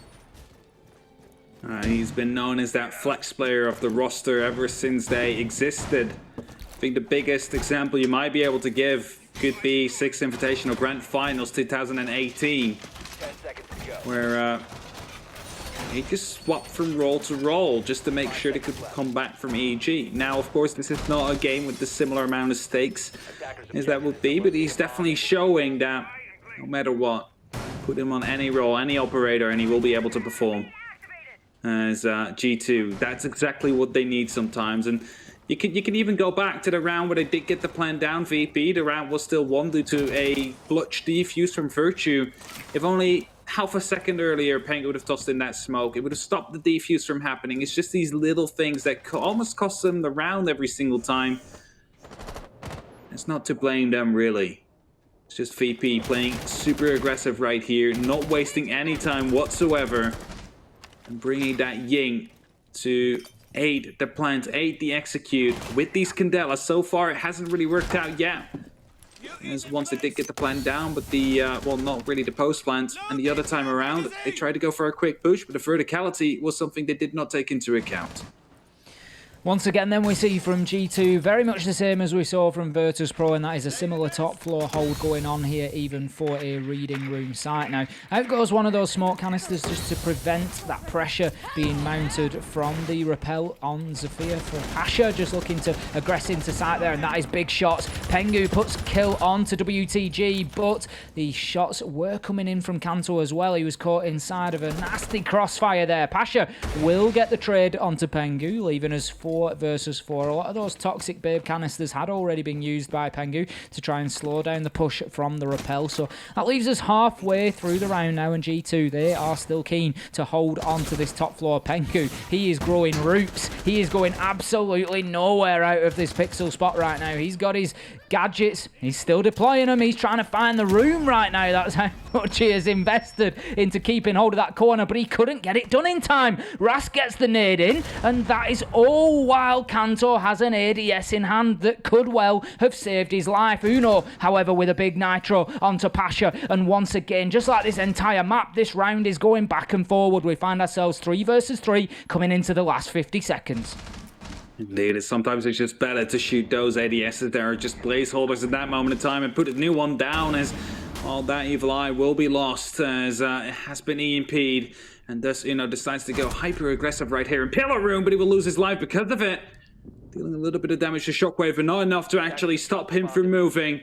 He's been known as that flex player of the roster ever since they existed. I think the biggest example you might be able to give could be 6th Invitational Grand Finals 2018, where he just swapped from role to role just to make sure they could come back from EG. Now, of course, this is not a game with the similar amount of stakes as that would be, but he's definitely showing that no matter what, put him on any role, any operator, and he will be able to perform as G2. That's exactly what they need sometimes. And you can even go back to the round where they did get the plan down VP. The round was still won due to a clutch defuse from Virtue. If only half a second earlier Pengu would have tossed in that smoke, it would have stopped the defuse from happening. It's just these little things that almost cost them the round every single time. It's not to blame them, really. It's just VP playing super aggressive right here, not wasting any time whatsoever, and bringing that Ying to aid the plant, aid the execute with these Candelas. So far, it hasn't really worked out yet, as once they did get the plant down, but the, well, not really the post plant, and the other time around, they tried to go for a quick push, but the verticality was something they did not take into account. Once again, then we see from G2 very much the same as we saw from Virtus.pro, and that is a similar top floor hold going on here, even for a reading room site. Now, out goes one of those smoke canisters just to prevent that pressure being mounted from the rappel on Zafir for Pasha, just looking to aggress into site there, and that is big shots. Pengu puts kill on to WTG, but the shots were coming in from Kanto as well. He was caught inside of a nasty crossfire there. Pasha will get the trade onto Pengu, leaving us 4 versus 4. A lot of those toxic babe canisters had already been used by Pengu to try and slow down the push from the rappel, so that leaves us halfway through the round now, and G2, they are still keen to hold on to this top floor. Pengu, he is growing roots. He is going absolutely nowhere out of this pixel spot right now. He's got his gadgets. He's still deploying them. He's trying to find the room right now. That's how much he has invested into keeping hold of that corner, but he couldn't get it done in time. Ras gets the nade in, and that is all while Kanto has an ADS in hand that could well have saved his life. Uno, however, with a big nitro onto Pasha, and once again, just like this entire map, this round is going back and forward. We find ourselves 3 versus 3 coming into the last 50 seconds. Indeed, sometimes it's just better to shoot those ADSs that are just placeholders at that moment in time and put a new one down, as all that evil eye will be lost, as it has been EMP'd, and thus, decides to go hyper aggressive right here in Pillar Room, but he will lose his life because of it. Dealing a little bit of damage to Shockwave, but not enough to actually stop him from moving.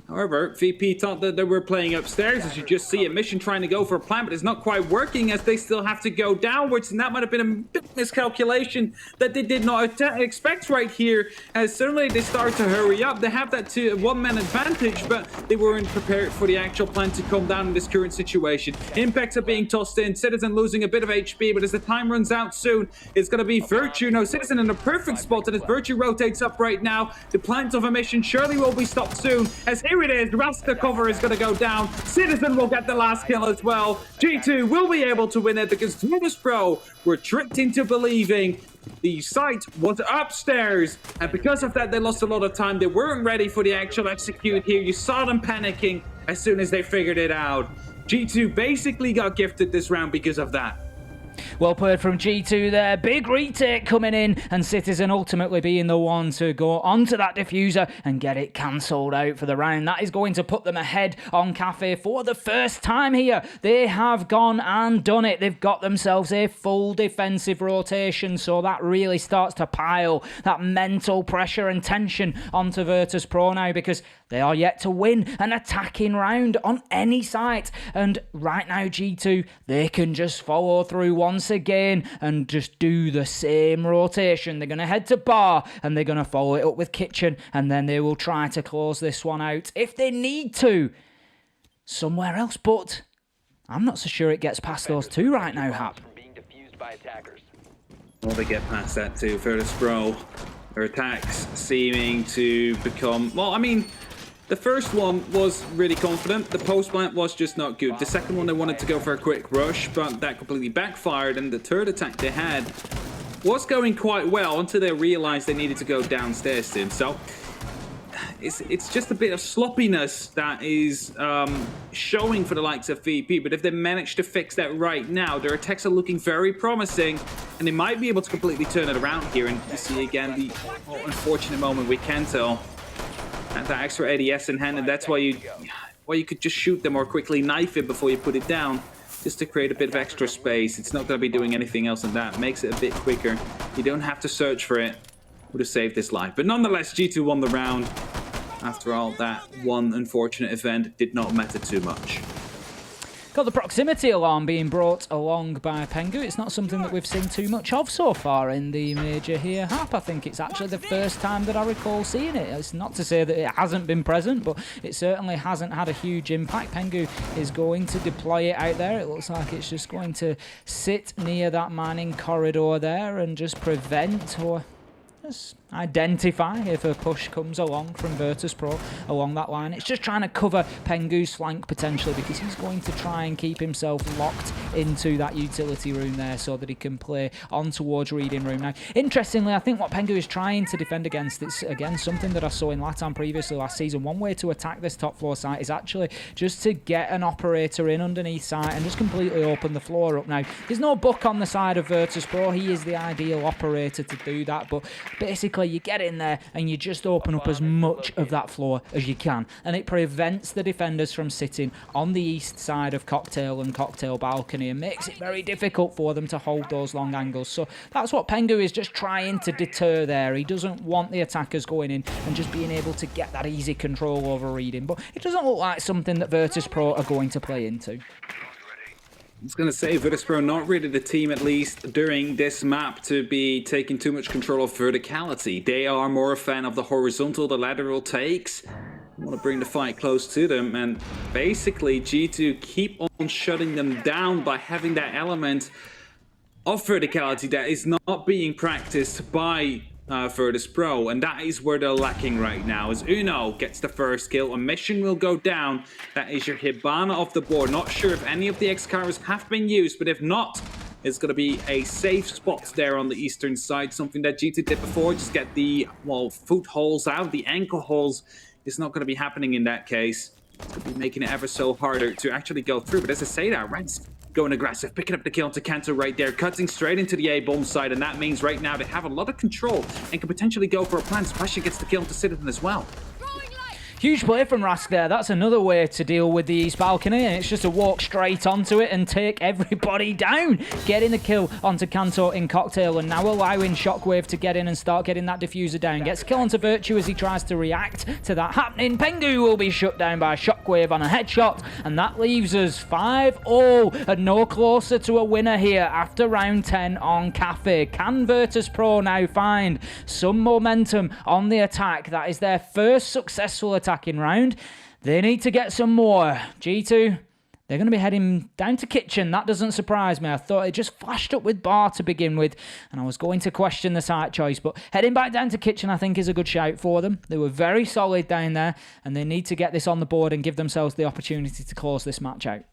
However, VP thought that they were playing upstairs, as you just see a mission trying to go for a plan, but it's not quite working, as they still have to go downwards, and that might have been a bit miscalculation that they did not expect right here, as suddenly they start to hurry up. They have that one-man advantage, but they weren't prepared for the actual plan to come down in this current situation. Impacts are being tossed in, Citizen losing a bit of HP, but as the time runs out soon, it's going to be Virtue. No, Citizen in a perfect spot, and as Virtue rotates up right now, the plant of a mission surely will be stopped soon, as here it is, Rasta cover is going to go down. Citizen will get the last kill as well. G2 will be able to win it, because Virtus.pro were tricked into believing the site was upstairs, and because of that they lost a lot of time. They weren't ready for the actual execute here. You saw them panicking as soon as they figured it out. G2 basically got gifted this round because of that. Well played from G2 there. Big retake coming in, and Citizen ultimately being the one to go onto that diffuser and get it cancelled out for the round. That is going to put them ahead on Cafe for the first time here. They have gone and done it. They've got themselves a full defensive rotation, so that really starts to pile that mental pressure and tension onto Virtus.pro now, because they are yet to win an attacking round on any site. And right now, G2, they can just follow through once again and just do the same rotation. They're going to head to Bar, and they're going to follow it up with Kitchen, and then they will try to close this one out if they need to somewhere else. But I'm not so sure it gets past those two right now, Hap. Well, they get past that too. Virtus.pro, their attacks seeming to become... Well, I mean... The first one was really confident. The post plant was just not good. The second one, they wanted to go for a quick rush, but that completely backfired. And the third attack they had was going quite well until they realized they needed to go downstairs soon. So it's just a bit of sloppiness that is showing for the likes of VP. But if they manage to fix that right now, their attacks are looking very promising, and they might be able to completely turn it around here. And you see again the unfortunate moment with Kanto. That extra ADS in hand, and that's why you could just shoot them or quickly knife it before you put it down, just to create a bit of extra space. It's not going to be doing anything else than that. Makes it a bit quicker. You don't have to search for it. Would have saved his life. But nonetheless, G2 won the round. After all, that one unfortunate event did not matter too much. Got the proximity alarm being brought along by Pengu. It's not something that we've seen too much of so far in the major here, Hap. I think it's actually the first time that I recall seeing it. It's not to say that it hasn't been present, but it certainly hasn't had a huge impact. Pengu is going to deploy it out there. It looks like it's just going to sit near that mining corridor there and just prevent or just identify if a push comes along from Virtus.pro along that line. It's just trying to cover Pengu's flank potentially, because he's going to try and keep himself locked into that utility room there so that he can play on towards reading room. Now, interestingly, I think what Pengu is trying to defend against, it's again something that I saw in LATAM previously last season. One way to attack this top floor site is actually just to get an operator in underneath site and just completely open the floor up. Now, there's no book on the side of Virtus.pro. He is the ideal operator to do that, but basically you get in there and you just open up as much of that floor as you can, and it prevents the defenders from sitting on the east side of Cocktail and Cocktail Balcony and makes it very difficult for them to hold those long angles. So that's what Pengu is just trying to deter there. He doesn't want the attackers going in and just being able to get that easy control over reading, but it doesn't look like something that Virtus.pro are going to play into. I was going to say, Virtus.pro not really the team, at least during this map, to be taking too much control of verticality. They are more a fan of the horizontal, the lateral takes. Want to bring the fight close to them, and basically G2 keep on shutting them down by having that element of verticality that is not being practiced by Virtus.pro, and that is where they're lacking right now. As Uno gets the first kill, a mission will go down. That is your Hibana off the board. Not sure if any of the X-Carriers have been used, but if not, it's going to be a safe spot there on the eastern side. Something that G2 did before, just get the, well, foot holes out, the ankle holes. It's not going to be happening in that case. It's going to be making it ever so harder to actually go through. But as I say that, Reds going aggressive, picking up the kill to Kanto right there, cutting straight into the A-bomb side, and that means right now they have a lot of control and can potentially go for a plan, especially gets the kill to Citizen as well. Huge play from Rask there. That's another way to deal with the East Balcony, and it's just to walk straight onto it and take everybody down. Getting the kill onto Kanto in Cocktail, and now allowing Shockwave to get in and start getting that diffuser down. Gets kill onto Virtue as he tries to react to that happening. Pengu will be shut down by Shockwave on a headshot, and that leaves us 5-0 and no closer to a winner here after round 10 on Cafe. Can Virtus.pro now find some momentum on the attack? That is their first successful attacking round. They need to get some more. G2, they're going to be heading down to Kitchen. That doesn't surprise me. I thought it just flashed up with Bar to begin with, and I was going to question the site choice, but heading back down to Kitchen I think is a good shout for them. They were very solid down there, and they need to get this on the board and give themselves the opportunity to close this match out.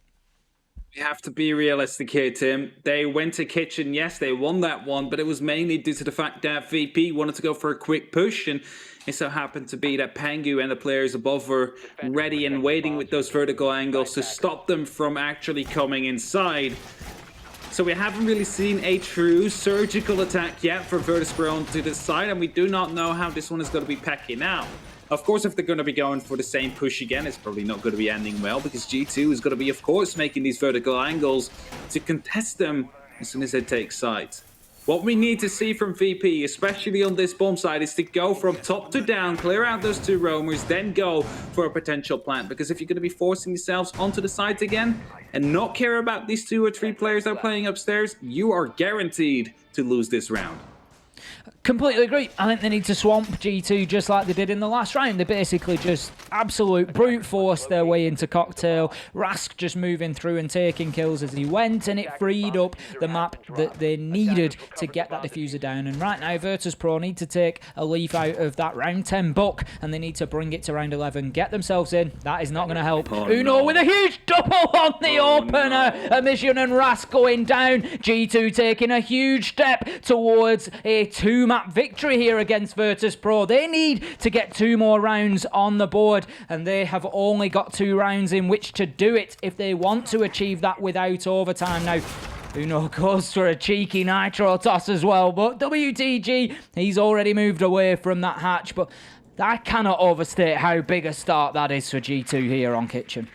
We have to be realistic here, Tim. They went to Kitchen, yes, they won that one, but it was mainly due to the fact that VP wanted to go for a quick push, and it so happened to be that Pengu and the players above were ready and waiting with those vertical angles to stop them from actually coming inside. So we haven't really seen a true surgical attack yet for Virtus.pro to this side, and we do not know how this one is going to be packing out. Of course, if they're going to be going for the same push again, it's probably not going to be ending well, because G2 is going to be, of course, making these vertical angles to contest them as soon as they take sides. What we need to see from VP, especially on this bomb side, is to go from top to down, clear out those two roamers, then go for a potential plant. Because if you're going to be forcing yourselves onto the sides again and not care about these 2 or 3 players that are playing upstairs, you are guaranteed to lose this round. Completely agree. I think they need to swamp G2 just like they did in the last round. They basically just absolute brute force their way into Cocktail. Rask just moving through and taking kills as he went, and it freed up the map that they needed to get that diffuser down. And right now, Virtus.pro need to take a leaf out of that round 10 book, and they need to bring it to round 11. Get themselves in. That is not going to help. Uno with a huge double on the opener. Emission and Rask going down. G2 taking a huge step towards a 2-map victory here against Virtus.pro. They need to get 2 more rounds on the board, and they have only got 2 rounds in which to do it if they want to achieve that without overtime. Now, Uno goes for a cheeky nitro toss as well, but WTG, he's already moved away from that hatch, but I cannot overstate how big a start that is for G2 here on Kitchen.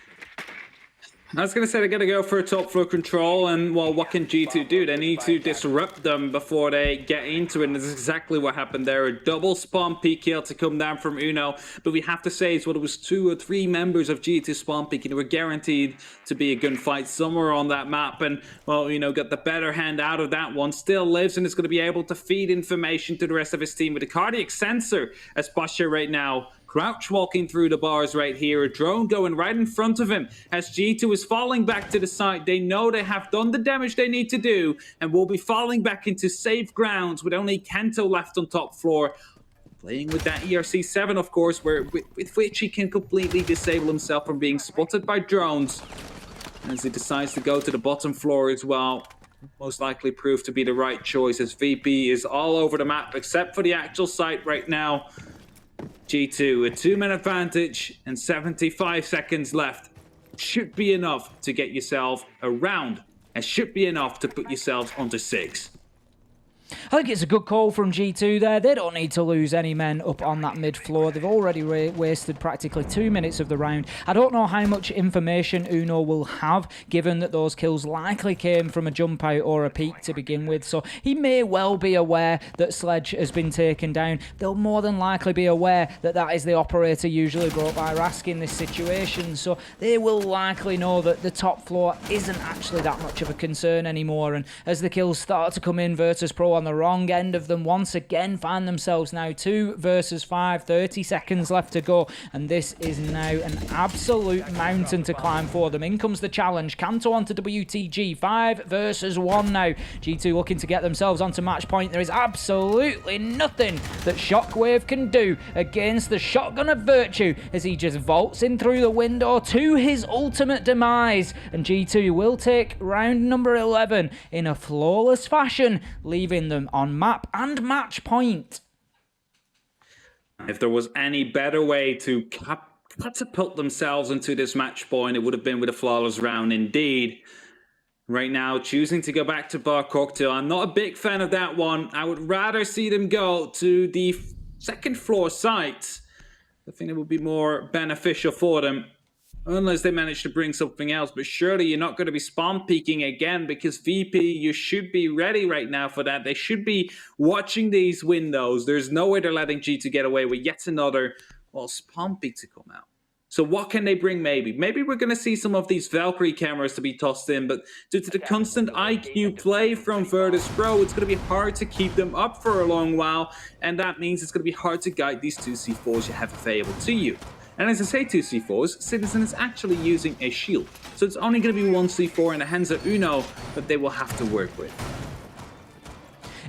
I was going to say they're going to go for a top floor control, and well, what can G2 do? They need to disrupt them before they get into it, and this is exactly what happened there. A double spawn peek kill to come down from Uno, but we have to say it's what it was 2 or 3 members of G2 spawn peeking who were guaranteed to be a gunfight somewhere on that map, and well, Uno got the better hand out of that one. Still lives and is going to be able to feed information to the rest of his team with a cardiac sensor as Pasha right now. Crouch walking through the bars right here. A drone going right in front of him as G2 is falling back to the side. They know they have done the damage they need to do and will be falling back into safe grounds with only Kanto left on top floor. Playing with that ERC-7, of course, with which he can completely disable himself from being spotted by drones. As he decides to go to the bottom floor as well. Most likely prove to be the right choice as VP is all over the map except for the actual site right now. G2, a 2-man advantage and 75 seconds left. Should be enough to get yourself a round, and should be enough to put yourselves onto 6. I think it's a good call from G2 there. They don't need to lose any men up on that mid floor. They've already wasted practically 2 minutes of the round. I don't know how much information Uno will have, given that those kills likely came from a jump out or a peek to begin with. So he may well be aware that Sledge has been taken down. They'll more than likely be aware that that is the operator usually brought by Rask in this situation. So they will likely know that the top floor isn't actually that much of a concern anymore. And as the kills start to come in, Virtus.pro on the wrong end of them once again find themselves now 2 versus 5, 30 seconds left to go, and this is now an absolute mountain to climb for them. In comes the challenge, Kanto onto WTG, 5 versus 1 now. G2 looking to get themselves onto match point. There is absolutely nothing that Shockwave can do against the shotgun of Virtue as he just vaults in through the window to his ultimate demise, and G2 will take round number 11 in a flawless fashion, leaving them on map and match point. If there was any better way to catapult themselves into this match point, it would have been with a flawless round indeed. Right now, choosing to go back to Bar Cocktail. I'm not a big fan of that one. I would rather see them go to the second floor site. I think it would be more beneficial for them, unless they manage to bring something else. But surely you're not going to be spawn peeking again, because VP, you should be ready right now for that. They should be watching these windows. There's no way they're letting G2 get away with yet another, well, spawn peek to come out. So what can they bring maybe? Maybe we're going to see some of these Valkyrie cameras to be tossed in, but due to the constant IQ play from Virtus.pro, it's going to be hard to keep them up for a long while, and that means it's going to be hard to guide these 2 C4s you have available to you. And as I say 2 C4s, Citizen is actually using a shield, so it's only going to be 1 C4 in the hands of Uno that they will have to work with.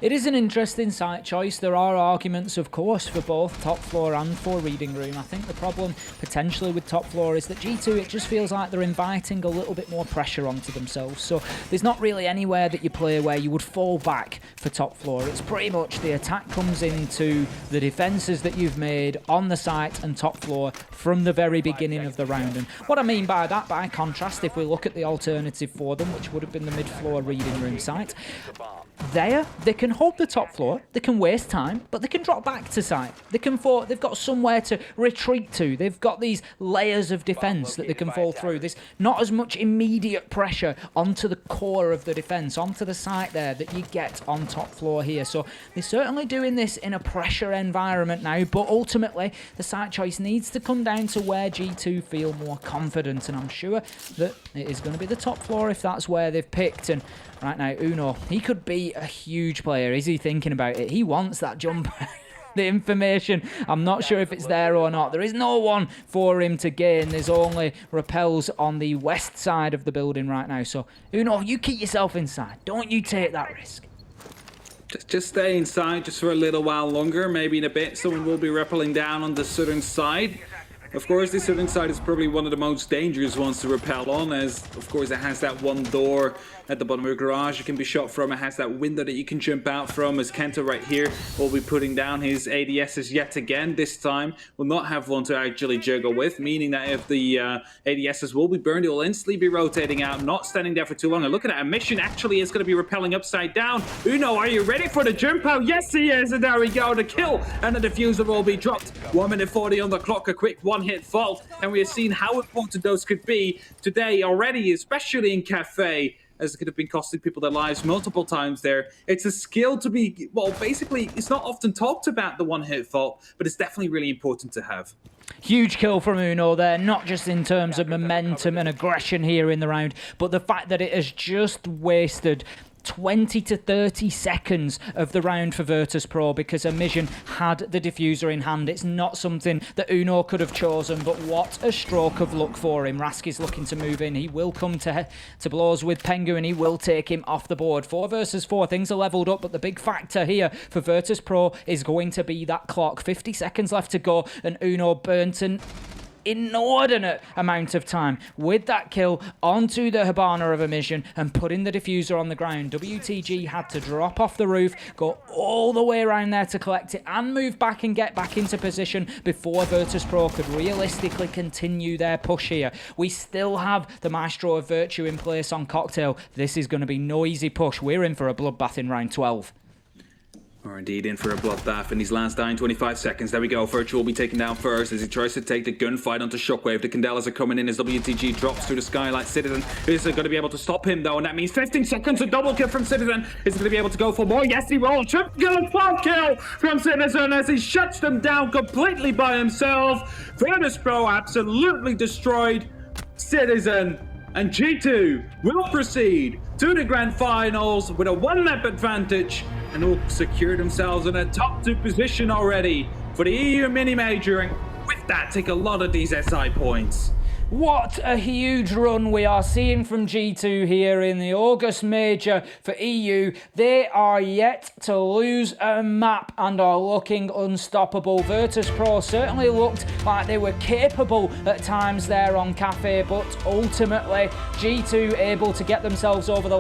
It is an interesting site choice. There are arguments, of course, for both top floor and for reading room. I think the problem potentially with top floor is that G2, it just feels like they're inviting a little bit more pressure onto themselves. So there's not really anywhere that you play where you would fall back for top floor. It's pretty much the attack comes into the defenses that you've made on the site and top floor from the very beginning of the round. And what I mean by that, by contrast, if we look at the alternative for them, which would have been the mid-floor reading room site, they can hold the top floor, they can waste time, but they can drop back to site. They've got somewhere to retreat to. They've got these layers of defense that they can fall through. There's not as much immediate pressure onto the core of the defense, onto the site there, that you get on top floor here. So they're certainly doing this in a pressure environment now, but ultimately the site choice needs to come down to where G2 feel more confident, and I'm sure that it is going to be the top floor if that's where they've picked. And right now, Uno, he could be a huge player. Is he thinking about it? He wants that jump. The information, I'm not sure if it's there or not. There is no one for him to gain. There's only rappels on the west side of the building right now. So, Uno, you keep yourself inside. Don't you take that risk. Just stay inside just for a little while longer. Maybe in a bit, someone will be rappelling down on the southern side. Of course, the southern side is probably one of the most dangerous ones to rappel on, as, of course, it has that one door at the bottom of the garage you can be shot from. It has that window that you can jump out from, as Kento right here will be putting down his ADSs yet again. This time, will not have one to actually juggle with, meaning that if the ADSs will be burned, it will instantly be rotating out, not standing there for too long. And look at that, a mission actually is going to be rappelling upside down. Uno, are you ready for the jump out? Yes, he is, and there we go, the kill, and the diffuser will be dropped. 1 minute 40 on the clock, a quick one-hit fault, and we have seen how important those could be today already, especially in Cafe, as it could have been costing people their lives multiple times there. It's a skill to be, well, basically, it's not often talked about, the one-hit fault, but it's definitely really important to have. Huge kill from Uno there, not just in terms of momentum and aggression here in the round, but the fact that it has just wasted 20 to 30 seconds of the round for Virtus.pro because Amision had the diffuser in hand. It's not something that Uno could have chosen, but what a stroke of luck for him. Raski's looking to move in. He will come to blows with Pengu, and he will take him off the board. 4 versus 4, things are leveled up, but the big factor here for Virtus.pro is going to be that clock. 50 seconds left to go, and Uno burnt an inordinate amount of time with that kill onto the Hibana of Amision and putting the diffuser on the ground. WTG had to drop off the roof, go all the way around there to collect it and move back and get back into position before Virtus.pro could realistically continue their push here. We still have the Maestro of Virtue in place on Cocktail. This is going to be no easy push. We're in for a bloodbath in round 12. Or indeed in for a bloodbath in these last dying 25 seconds. There we go. Virtue will be taken down first as he tries to take the gunfight onto Shockwave. The Candelas are coming in as WTG drops through the skylight. Citizen is going to be able to stop him though, and that means 15 seconds. A double kill from Citizen. Is going to be able to go for more. Yes, he will. Triple kill from Citizen as he shuts them down completely by himself. Virtus.pro absolutely destroyed. Citizen And G2 will proceed to the grand finals with a 1-map advantage and will secure themselves in a top 2 position already for the EU mini major, and with that take a lot of these SI points. What a huge run we are seeing from G2 here in the August Major for EU. They are yet to lose a map and are looking unstoppable. Virtus.pro certainly looked like they were capable at times there on Cafe, but ultimately G2 able to get themselves over the